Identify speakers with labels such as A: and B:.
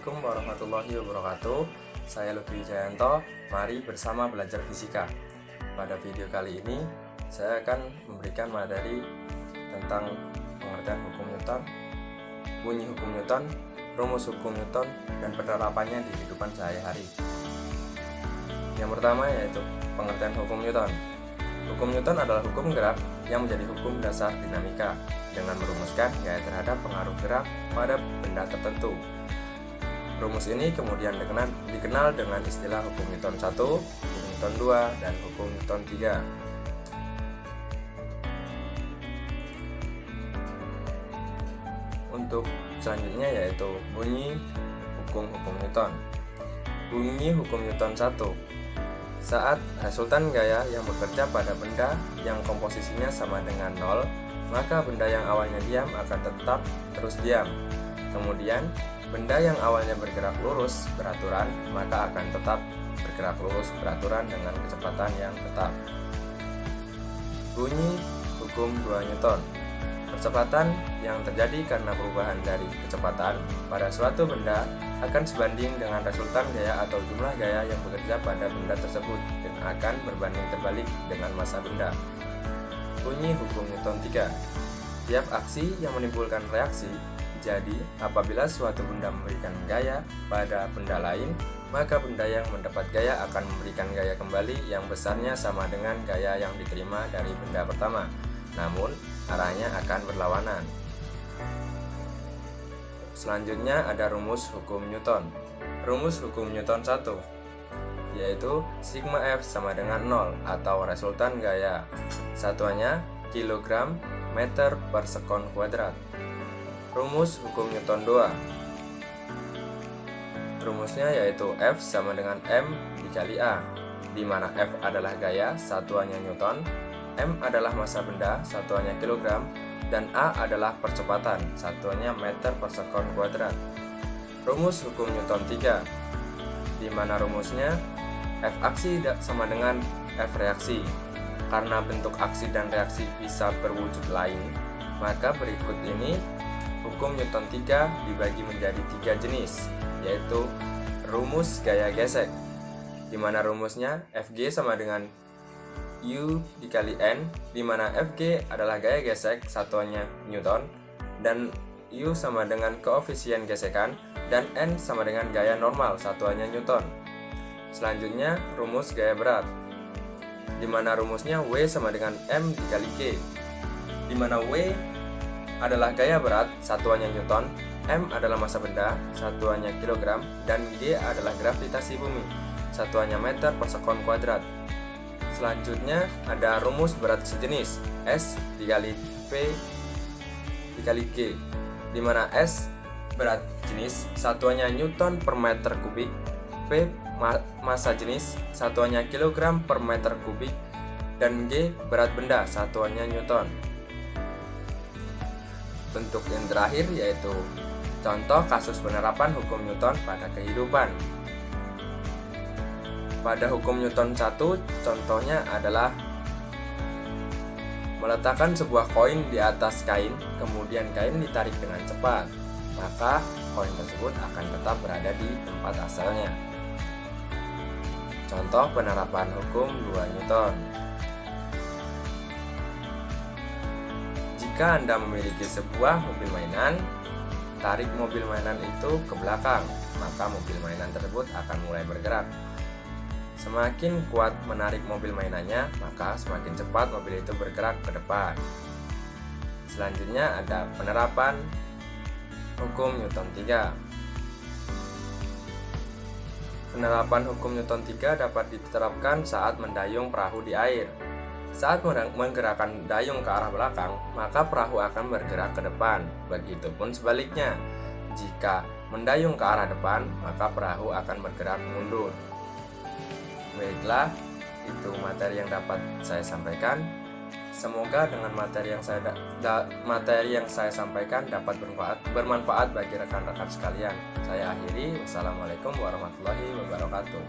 A: Assalamualaikum warahmatullahi wabarakatuh. Saya Lutfi Jayanto. Mari bersama belajar fisika. Pada video kali ini saya akan memberikan materi tentang pengertian hukum Newton, bunyi hukum Newton, rumus hukum Newton, dan penerapannya di kehidupan sehari-hari. Yang pertama yaitu pengertian hukum Newton. Hukum Newton adalah hukum gerak yang menjadi hukum dasar dinamika dengan merumuskan gaya terhadap pengaruh gerak pada benda tertentu. Rumus ini kemudian dikenal dengan istilah hukum Newton 1, hukum Newton 2, dan hukum Newton 3. Untuk selanjutnya yaitu bunyi hukum Newton. Bunyi hukum Newton 1. Saat resultan gaya yang bekerja pada benda yang komposisinya sama dengan 0, maka benda yang awalnya diam akan tetap terus diam. Kemudian, benda yang awalnya bergerak lurus beraturan, maka akan tetap bergerak lurus beraturan dengan kecepatan yang tetap. Bunyi hukum 2 Newton. Percepatan yang terjadi karena perubahan dari kecepatan pada suatu benda akan sebanding dengan resultan gaya atau jumlah gaya yang bekerja pada benda tersebut dan akan berbanding terbalik dengan massa benda. Bunyi hukum Newton 3. Tiap aksi yang menimbulkan reaksi. Jadi, apabila suatu benda memberikan gaya pada benda lain, maka benda yang mendapat gaya akan memberikan gaya kembali yang besarnya sama dengan gaya yang diterima dari benda pertama, namun arahnya akan berlawanan. Selanjutnya ada rumus hukum Newton. Rumus hukum Newton 1 yaitu sigma F sama dengan 0 atau resultan gaya. Satuannya kilogram meter per sekon kuadrat. Rumus hukum Newton 2. Rumusnya yaitu F sama dengan M dikali A, di mana F adalah gaya, satuannya Newton, M adalah massa benda, satuannya kilogram, dan A adalah percepatan, satuannya meter per sekon kuadrat. Rumus hukum Newton 3, di mana rumusnya F aksi sama dengan F reaksi. Karena bentuk aksi dan reaksi bisa berwujud lain, maka berikut ini hukum Newton 3 dibagi menjadi 3 jenis, yaitu rumus gaya gesek, di mana rumusnya Fg sama dengan U dikali N, di mana Fg adalah gaya gesek, satuannya Newton, dan U sama dengan koefisien gesekan, dan N sama dengan gaya normal, satuannya Newton. Selanjutnya rumus gaya berat, di mana rumusnya W sama dengan M dikali G, di mana W adalah gaya berat, satuannya Newton, M adalah massa benda, satuannya kilogram, dan G adalah gravitasi bumi, satuannya meter per sekon kuadrat. Selanjutnya ada rumus berat sejenis, S dikali P dikali G, di mana S berat jenis, satuannya Newton per meter kubik, P massa jenis, satuannya kilogram per meter kubik, dan G berat benda, satuannya Newton. Bentuk yang terakhir yaitu contoh kasus penerapan hukum Newton pada kehidupan. Pada hukum Newton 1, contohnya adalah meletakkan sebuah koin di atas kain, kemudian kain ditarik dengan cepat, maka koin tersebut akan tetap berada di tempat asalnya. Contoh penerapan hukum 2 Newton. Jika Anda memiliki sebuah mobil mainan, tarik mobil mainan itu ke belakang, maka mobil mainan tersebut akan mulai bergerak. Semakin kuat menarik mobil mainannya, maka semakin cepat mobil itu bergerak ke depan. Selanjutnya ada penerapan hukum Newton 3. Penerapan hukum Newton 3 dapat diterapkan saat mendayung perahu di air. Saat menggerakkan dayung ke arah belakang, maka perahu akan bergerak ke depan. Begitupun sebaliknya, jika mendayung ke arah depan, maka perahu akan bergerak mundur. Baiklah, itu materi yang dapat saya sampaikan. Semoga dengan materi yang saya sampaikan dapat bermanfaat bagi rekan-rekan sekalian. Saya akhiri. Wassalamualaikum warahmatullahi wabarakatuh.